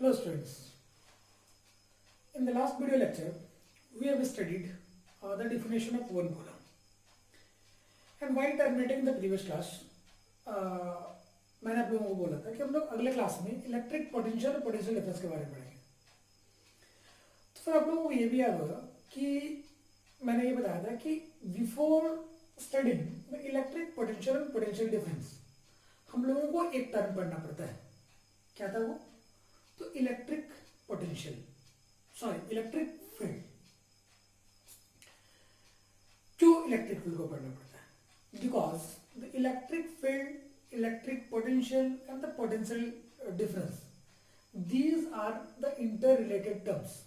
Hello students, in the last video lecture we have studied the definition of one coulomb, and while terminating the previous class मैंने आप लोगों को बोला था कि हम लोग अगले क्लास में इलेक्ट्रिक पोटेंशियल और पोटेंशियल डिफरेंस के बारे में पढ़ेंगे। तो फिर आप लोगों को ये भी याद होगा कि मैंने ये बताया था कि before studying the electric potential और पोटेंशियल डिफरेंस हम लोगों को एक टर्म पढ़ना पड़ता है। क्या था वो? तो इलेक्ट्रिक पोटेंशियल, इलेक्ट्रिक फील्ड। क्यों इलेक्ट्रिक फील्ड को पढ़ना पड़ता है? Because the electric field, electric potential and the potential difference, these are the interrelated terms.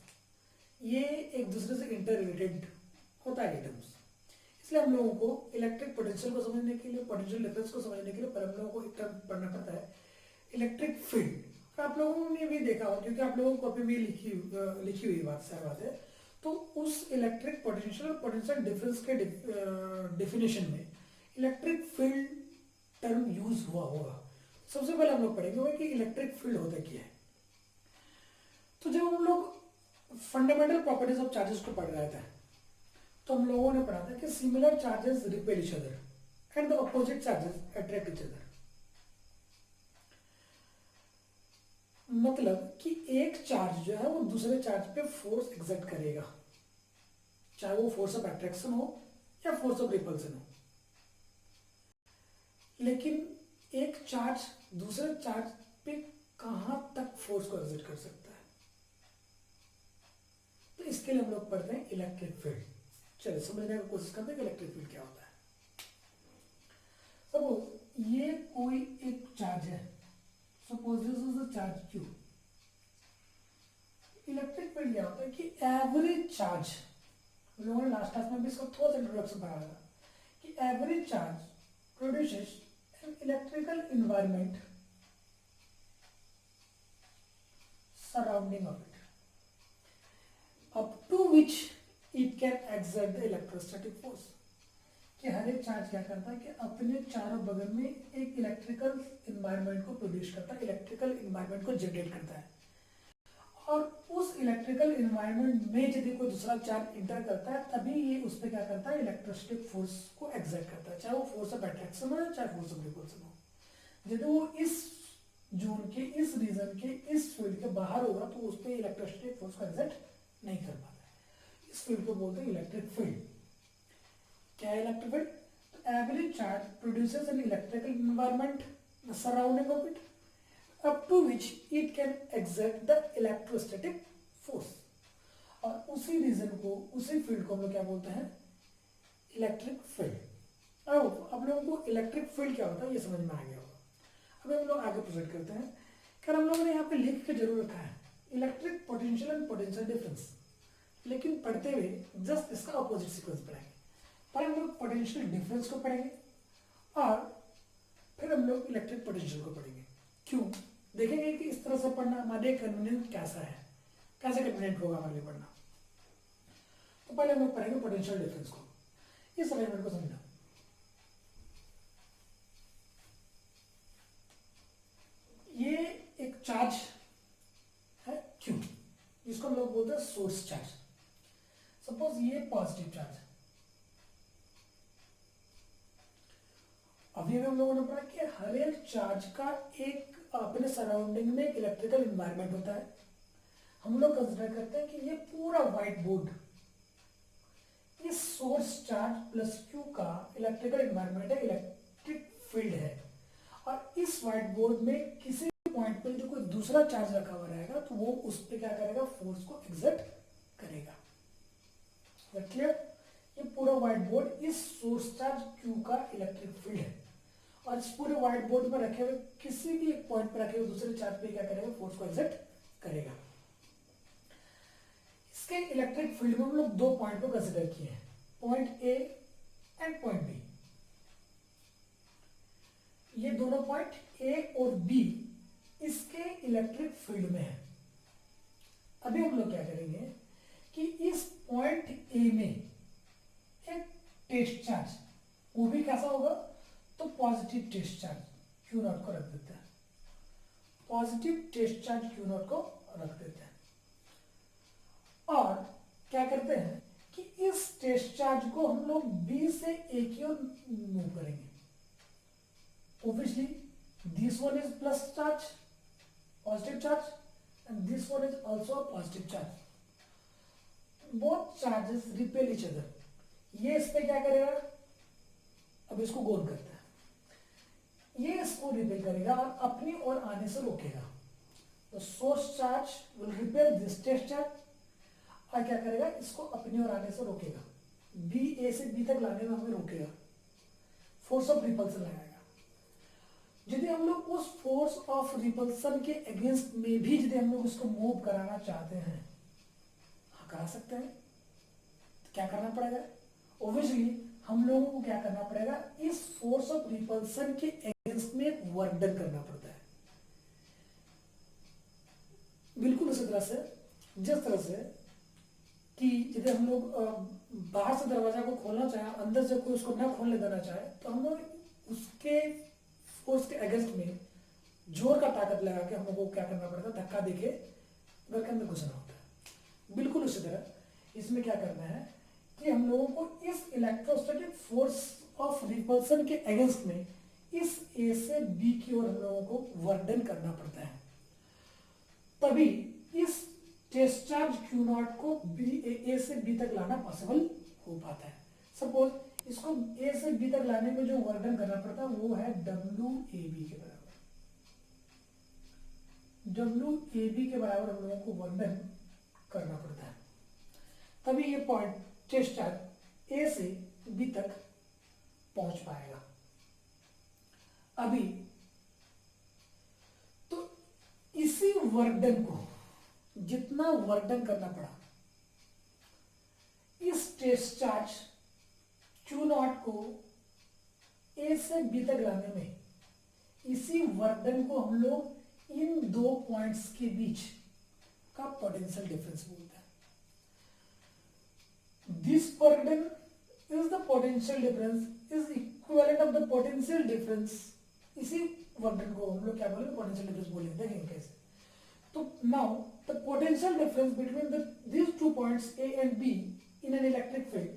ये एक दूसरे से इंटर रिलेटेड होता है ये टर्म्स। इसलिए हम लोगों को इलेक्ट्रिक पोटेंशियल को समझने के लिए, पोटेंशियल डिफरेंस को समझने के लिए पर हम लोगों को एक टर्म पढ़ना पड़ता है इलेक्ट्रिक फील्ड। आप लोगों ने भी देखा हो क्योंकि आप लोगों को कॉपी में लिखी हुई बात सारी बात है। तो उस इलेक्ट्रिक पोटेंशियल और पोटेंशियल डिफरेंस के डेफिनेशन में इलेक्ट्रिक फील्ड टर्म यूज हुआ होगा। सबसे पहले हम लोग पढ़ेंगे कि इलेक्ट्रिक फील्ड होता क्या है। तो जब हम लोग फंडामेंटल प्रॉपर्टीज ऑफ चार्जेस को पढ़ रहे थे तो हम लोगों ने पढ़ा था कि similar charges repel each other and the opposite charges attract each other. मतलब कि एक चार्ज जो है वो दूसरे चार्ज पे फोर्स एक्सर्ट करेगा, चाहे वो फोर्स ऑफ अट्रैक्शन हो या फोर्स ऑफ रिपल्सन हो। लेकिन एक चार्ज दूसरे चार्ज पे कहां तक फोर्स को एक्सर्ट कर सकता है, तो इसके लिए हम लोग पढ़ते हैं इलेक्ट्रिक फील्ड। चलिए समझने की कोशिश करते हैं कि इलेक्ट्रिक फील्ड क्या होता है। सपोज ये कोई एक चार्ज है, suppose this is the charge Q। Electric field क्या होता है कि एवरेज चार्ज, हम लोगों ने लास्ट क्लास में भी इसको थोड़ा सा इंट्रोडक्शन पढ़ा था कि average charge produces an electrical environment surrounding of it up to which it can exert the electrostatic force. कि हर एक चार्ज क्या करता है कि अपने चारों बगल में एक इलेक्ट्रिकल एनवायरनमेंट को प्रोड्यूस करता है, इलेक्ट्रिकल एनवायरनमेंट को जनरेट करता है। और उस इलेक्ट्रिकल एनवायरनमेंट में यदि कोई दूसरा चार्ज इंटर करता है तभी ये उस पर क्या करता है, इलेक्ट्रोस्टैटिक फोर्स को एक्सर्ट करता है, चाहे वो फोर्स ऑफ अट्रैक्शन हो चाहे फोर्स ऑफ रिपल्सन हो। यदि वो इस जोन के, इस रीजन के, इस फील्ड के बाहर होगा तो उस पर इलेक्ट्रोस्टैटिक फोर्स को एक्सर्ट नहीं कर पाता है। इस फील्ड को बोलते हैं इलेक्ट्रिक फील्ड। क्या है इलेक्ट्रिक फील्ड? तो average charge produces an electrical environment the surrounding of it up to which it can exert the electrostatic force। और उसी रीजन को, उसी फील्ड को हम लोग क्या बोलते हैं, इलेक्ट्रिक फील्ड। अब लोगों को इलेक्ट्रिक फील्ड क्या होता है ये समझ में आ गया होगा। अब हम लोग आगे प्रोसीड करते हैं। क्या हम लोगों ने यहाँ पे लिख के जरूर रखा है electric potential and potential difference, लेकिन पढ़ते हुए जस्ट इसका अपोजिट सीक्वेंस पढ़ेंगे। पर हम लोग पोटेंशियल डिफरेंस को पढ़ेंगे और फिर हम लोग इलेक्ट्रिक पोटेंशियल को पढ़ेंगे। क्यों? देखेंगे कि इस तरह से पढ़ना हमारे कन्वीनियंट कैसा है, कैसे कन्वीनियंट होगा हमारे लिए पढ़ना। तो पहले हम लोग पढ़ेंगे पोटेंशियल डिफरेंस को। इस अरेंजमेंट को समझना। ये एक चार्ज है Q, जिसको हम लोग बोलते हैं सोर्स चार्ज। सपोज ये पॉजिटिव चार्ज है। अभी हम लोगों ने पढ़ा कि हर एक चार्ज का एक अपने सराउंडिंग में एक इलेक्ट्रिकल एनवायरनमेंट होता है। हम लोग कंसिडर करते हैं कि ये पूरा व्हाइट बोर्ड इस सोर्स चार्ज प्लस Q का इलेक्ट्रिकल एनवायरनमेंट है, इलेक्ट्रिक फील्ड है। और इस व्हाइट बोर्ड में किसी पॉइंट पर जो कोई दूसरा चार्ज रखा हुआ रहेगा तो वो उस पर क्या करेगा, फोर्स को एक्सर्ट करेगा। क्लियर? ये पूरा व्हाइट बोर्ड इस सोर्स चार्ज Q का इलेक्ट्रिक फील्ड है और इस पूरे व्हाइट बोर्ड पर रखे हुए किसी भी एक पॉइंट पर रखे हुए दूसरे चार्ज पे क्या करेगा, फोर्स को एक्सर्ट करेगा। इसके इलेक्ट्रिक फील्ड में हम लोग दो पॉइंट को कंसीडर किए हैं, point A and point B. ये दोनों पॉइंट ए और बी इसके इलेक्ट्रिक फील्ड में है। अभी हम लोग क्या करेंगे कि इस पॉइंट ए में एक टेस्ट चार्ज, वो भी कैसा होगा, तो पॉजिटिव टेस्ट चार्ज Q0 को रख देते हैं। पॉजिटिव टेस्ट चार्ज Q0 को रख देते हैं और क्या करते हैं कि इस टेस्ट चार्ज को हम लोग बी से ए की ओर मूव करेंगे. Obviously, this one is plus charge, positive charge, and this one is also a positive charge. Both charges repel each other. ये इस पे क्या करेगा? अब इसको गोल करता है. ये इसको रिपेल करेगा और अपनी ओर आने से रोकेगा. The source charge will repel this test charge और क्या करेगा? इसको अपनी ओर आने से रोकेगा. बी ए से बी तक लाने में हमें रोकेगा. फोर्स ऑफ रिपल्सन लगाएगा. यदि हम लोग उस फोर्स ऑफ रिपल्सन के अगेंस्ट में भी यदि हम लोग उसको मूव कराना चाहते हैं, हाँ करा सकते हैं. तो क्या करना पड़ेगा? ऑब्वियसली हम लोगों को क्या करना पड़ेगा? इस फोर्स ऑफ रिपल्सन के अगेंस्ट में वर्क डन करना पड़ता है. बिल्कुल उसी तरह से जिस तरह से कि यदि हम लोग बाहर से दरवाजा को खोलना चाहे, अंदर से कोई उसको ना खोलने देना चाहे, तो हम लोग उसके फोर्स के अगेंस्ट में जोर का ताकत लगा के हम लोग को क्या करना पड़ता है? धक्का देके घर के अंदर घुसना होता है. बिल्कुल उसी तरह इसमें क्या करना है कि हम लोगों को इस इलेक्ट्रोस्टैटिक फोर्स ऑफ रिपल्सन के अगेंस्ट में इस ए से बी की ओर हम लोगों को वर्क डन करना पड़ता है. तभी इस टेस्ट चार्ज क्यू नॉट को बी ए से बी तक लाना पॉसिबल हो पाता है. सपोज इसको ए से बी तक लाने में जो वर्क डन करना पड़ता है वो है डब्ल्यू ए बी के बराबर. डब्ल्यू ए बी के बराबर हम लोगों को वर्क डन करना पड़ता है. तभी ये पॉइंट टेस्ट चार्ज ए से बी तक पहुंच पाएगा. अभी तो इसी वर्क डन को जितना वर्क डन करना पड़ा इस टेस्ट चार्ज क्यू नॉट को ए से बी तक लाने में, इसी वर्क डन को हम लोग इन दो पॉइंट्स के बीच का पोटेंशियल डिफरेंस बोलते हैं. This work done is the potential difference is equivalent of the potential difference. इसी वर्क डन को हम लोग क्या बोलेंगे? पोटेंशियल डिफरेंस बोलेंगे. देखेंगे कैसे. तो now the potential difference between these two points A and B in an electric field.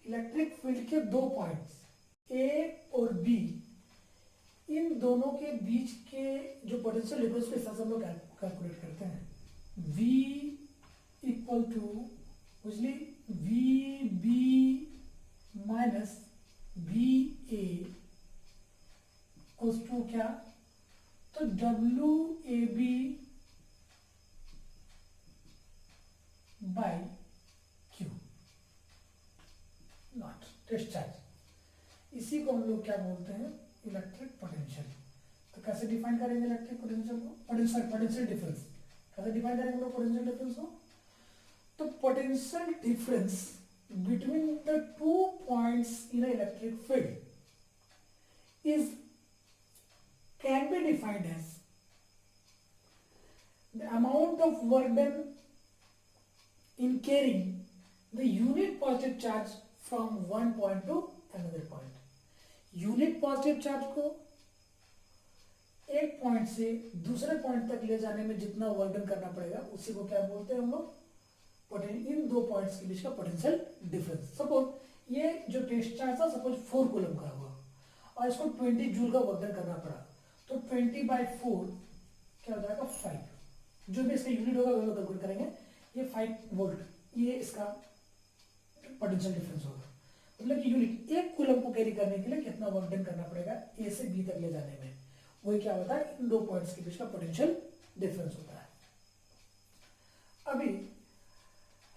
Electric field के दो पॉइंट्स A और B, इन दोनों के बीच के जो पोटेंशियल डिफरेंस के हिसाब से हम लोग कैलकुलेट करते हैं. V इक्वल टू उजली V B minus V A equals to क्या? तो W A B by Q not test charge. इसी को हम लोग क्या बोलते हैं? Electric potential. तो कैसे डिफाइन करेंगे इलेक्ट्रिक पोटेंशियल को? पोटेंशियल डिफरेंस कैसे डिफाइन करेंगे लोग पोटेंशियल डिफरेंस को? तो potential difference between the two points in electric field is can be defined as the amount of work done in carrying the unit positive charge from one point to another point. Unit positive charge को एक point से दूसरे point तक ले जाने में जितना work done करना पड़ेगा उसी को क्या बोलते हैं हम लोग? इन दो पॉइंट्स के बीच का पोटेंशियल डिफरेंस. सपोज ये जो टेस्ट चार्ज था सपोज 4 कूलम का हुआ और इसको 20 जूल का वर्क डन करना पड़ा, तो 20/4 क्या हो जाएगा? 5. जो भी इसका यूनिट होगा वो कैलकुलेट करेंगे. ये 5 वोल्ट, ये इसका पोटेंशियल डिफरेंस होगा. मतलब कि यूनिट एक कूलम को कैरी करने के लिए कितना वर्क डन करना पड़ेगा ए से बी तक ले जाने में, वही क्या होता है? इन दो पॉइंट्स के बीच का पोटेंशियल डिफरेंस होता है. अभी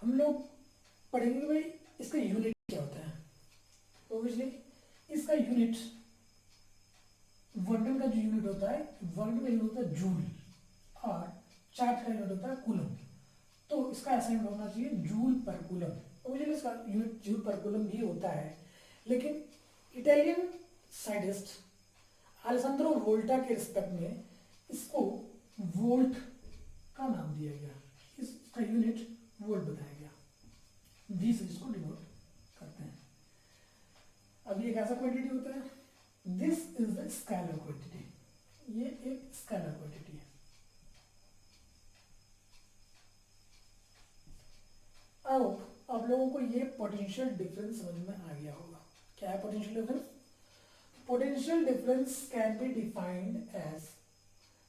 हम लोग पढ़ेंगे भाई इसका यूनिट क्या होता है. तो ऑब्वियसली इसका यूनिट वर्क डन का जो यूनिट होता है, वर्क डन का यूनिट होता है जूल और चार्ज का यूनिट होता है कूलम. तो इसका ऐसा यूनिट होना चाहिए जूल पर कूलम. ऑब्वियसली इसका यूनिट जूल पर कूलम भी होता है, लेकिन इटालियन साइंटिस्ट अलेसैंड्रो वोल्टा के रिस्पेक्ट में इसको वोल्ट का नाम दिया गया. इसका यूनिट वोल्ट बताया गया. वी से इसको डिनोट करते हैं. अब ये कैसा क्वांटिटी होता है? This is the scalar quantity. ये एक स्केलर क्वांटिटी है. ये पोटेंशियल डिफरेंस समझ में आ गया होगा। क्या है potential difference? Potential difference can be defined as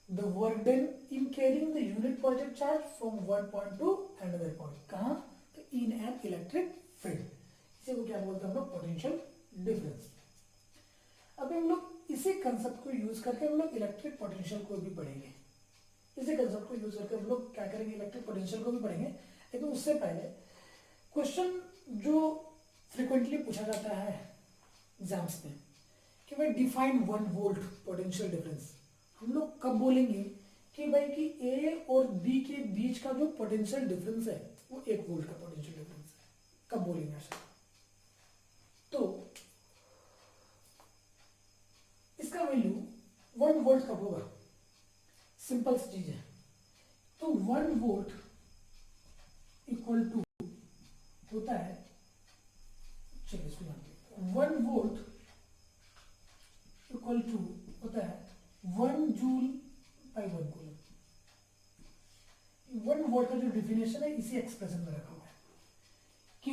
the work done in carrying the unit positive charge from one point to another point. कहाँ? तो इन एन इलेक्ट्रिक फील्ड। इसी को क्या बोलते हैं हम लोग? Potential difference. अभी हम लोग इसी कंसेप्ट को यूज करके हम लोग इलेक्ट्रिक पोटेंशियल को भी पढ़ेंगे। इसी कंसेप्ट को यूज करके हम लोग क्या करेंगे? इलेक्ट्रिक पोटेंशियल को भी पढ़ेंगे। लेकिन उससे पहले क्वेश्चन जो फ्रिक्वेंटली पूछा जाता है एग्जाम्स में कि भाई डिफाइन 1 वोल्ट पोटेंशियल डिफरेंस, हम लोग कब बोलेंगे कि भाई कि ए और बी के बीच का जो पोटेंशियल डिफरेंस है वो 1 वोल्ट का पोटेंशियल डिफरेंस है? कब बोलेंगे ऐसा? तो इसका वैल्यू 1 वोल्ट कब होगा? सिंपल सी चीज है। तो 1 वोल्ट इक्वल टू होता है, चलिए इसको जानते हैं, 1 वोल्ट इक्वल टू होता है 1 जूल बाई 1 कूलम। 1 वोल्ट का जो डिफिनेशन है इसी एक्सप्रेशन में रखा हुआ है कि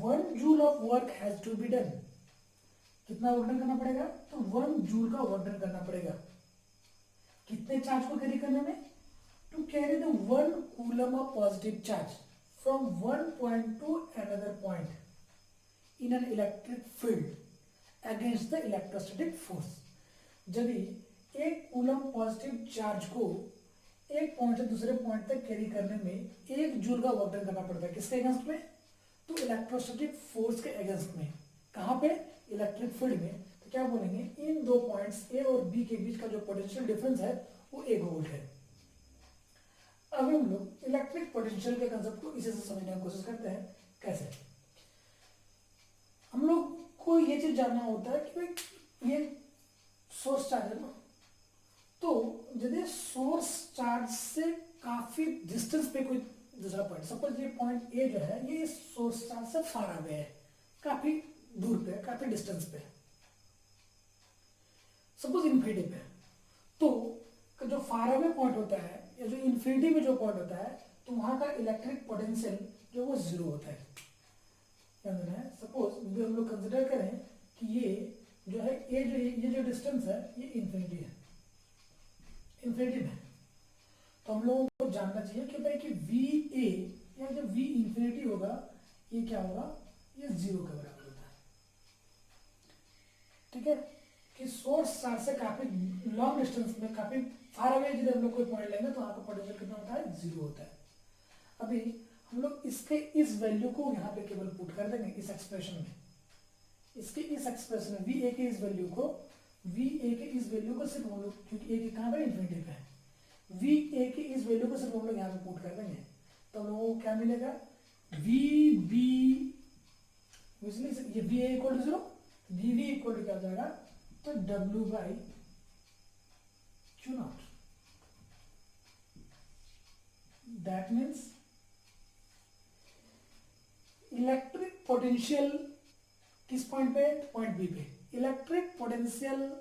1 joule of work has to be done. कितना वर्क डन करना पड़ेगा? तो 1 जूल का वर्क डन करना पड़ेगा। कितने चार्ज को कैरी करने में? To carry the 1 coulomb of positive charge from one point to another point in an electric field against the electrostatic force. यदि 1 कूलम पॉजिटिव चार्ज को एक पॉइंट से दूसरे पॉइंट तक कैरी करने में 1 जूल का वर्क डन करना पड़ता है। किसके अगेंस्ट में? तो इलेक्ट्रोस्टैटिक फोर्स के अगेंस्ट में। कहाँ पे? इलेक्ट्रिक फील्ड में। तो क्या बोलेंगे? इन दो पॉइंट्स ए और बी के बीच का जो पोटेंशियल डिफरेंस है वो 1 वोल्ट है। अब हम लोग इलेक्ट्रिक पोटेंशियल के कंसेप्ट को इसी से समझने की कोशिश करते हैं। कैसे? हम लोग को ये चीज जानना होता है कि भाई ये सोर्स चार्ज है ना, तो यदि सोर्स चार्ज से काफी डिस्टेंस पे कोई दूसरा पॉइंट, सपोज ये पॉइंट ए जो है ये सोर्स चार्ज से फार अवे है, काफी दूर पे, काफी डिस्टेंस पे, सपोज इन्फिनिटी पे, तो जो फार अवे पॉइंट होता है या जो इन्फिनिटी में जो पॉइंट होता है तो वहां का इलेक्ट्रिक पोटेंशियल जो वो 0 होता है। सपोज हम लोग कंसिडर करें कि ये जो है ये जो डिस्टेंस है ये इन्फिनिटी है, इन्फिनिटी में, तो हम लोगों को जानना चाहिए कि भाई कि वी ए या जब वी इन्फिनिटी होगा ये क्या होगा? ये 0 के बराबर होता है। ठीक है कि सोर्स चार्ज से काफी लॉन्ग डिस्टेंस में, काफी फार अवे यदि हम लोग कोई पॉइंट लेंगे तो वहां का पोटेंशियल कितना होता है? 0 होता है। अभी हम लोग इसके इस वैल्यू को यहाँ पे केवल पुट कर देंगे इस एक्सप्रेशन में, इसके इस एक्सप्रेशन में वी ए के इस वैल्यू को, वी ए के इस वैल्यू को सिर्फ हम लोग, क्योंकि ए कहाँ पे? इन्फिनिटी पे है, वी ए की इस वैल्यू को सिर्फ हम लोग यहाँ पे पुट कर देंगे तो हम लोगों को क्या मिलेगा? वी बी, ये V A equal to 0, V V equal to क्या हो जाएगा? तो W by Q not. That means electric potential किस पॉइंट पे? पॉइंट बी पे। Electric potential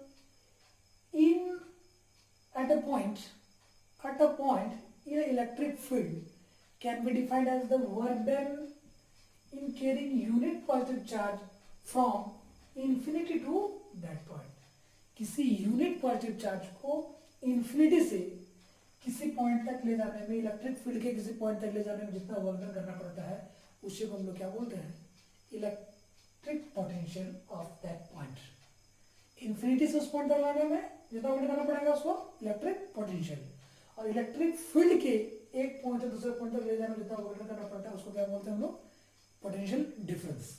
in at a point in an electric field can be defined as the work done in carrying unit positive charge from infinity to that point। किसी unit positive charge को infinity से किसी point तक ले जाने में, electric field के किसी पॉइंट तक ले जाने में जितना वर्क डन करना पड़ता है उसे को हम लोग क्या बोलते हैं? Electric potential of that point. Infinity से उस पॉइंट तक लाने में जितना वर्क करना पड़ेगा उसको इलेक्ट्रिक पोटेंशियल, और इलेक्ट्रिक फील्ड के एक पॉइंट से दूसरे पॉइंट तक ले जाने में जितना वर्क करना पड़ता है उसको क्या बोलते हैं हम लोग? Potential difference.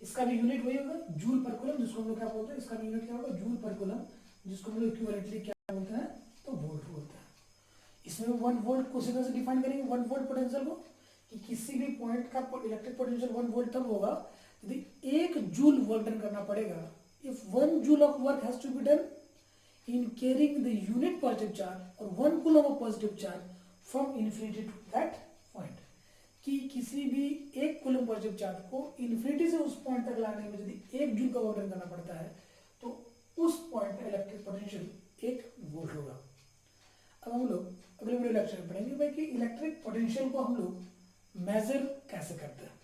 इसका भी यूनिट वही होगा जूल पर कूलम, जिसको हम लोग क्या बोलते हैं? इसका भी यूनिट क्या होगा? जूल पर कूलम, जिसको हम लोग इक्विवेलेंटली क्या बोलते हैं? तो वोल्ट बोलते हैं। इसमें 1 वोल्ट को सीधा से डिफाइन करेंगे 1 वोल्ट पोटेंशियल को, कि किसी भी पॉइंट का इलेक्ट्रिक पोटेंशियल 1 वोल्ट तब होगा यदि 1 जूल वर्क डन करना पड़ेगा। If 1 joule of work has to be done in carrying the unit positive charge or 1 coulomb of positive charge from infinity to that point, कि किसी भी 1 coulomb positive charge को infinity से उस point तक लाने में यदि 1 जूल का वर्क डन करना पड़ता है तो उस पॉइंट का इलेक्ट्रिक पोटेंशियल 1 वोल्ट होगा। अब हम लोग अगले वीडियो लेक्चर में पढ़ेंगे भाई कि इलेक्ट्रिक पोटेंशियल को हम लोग मेजर कैसे करते हैं?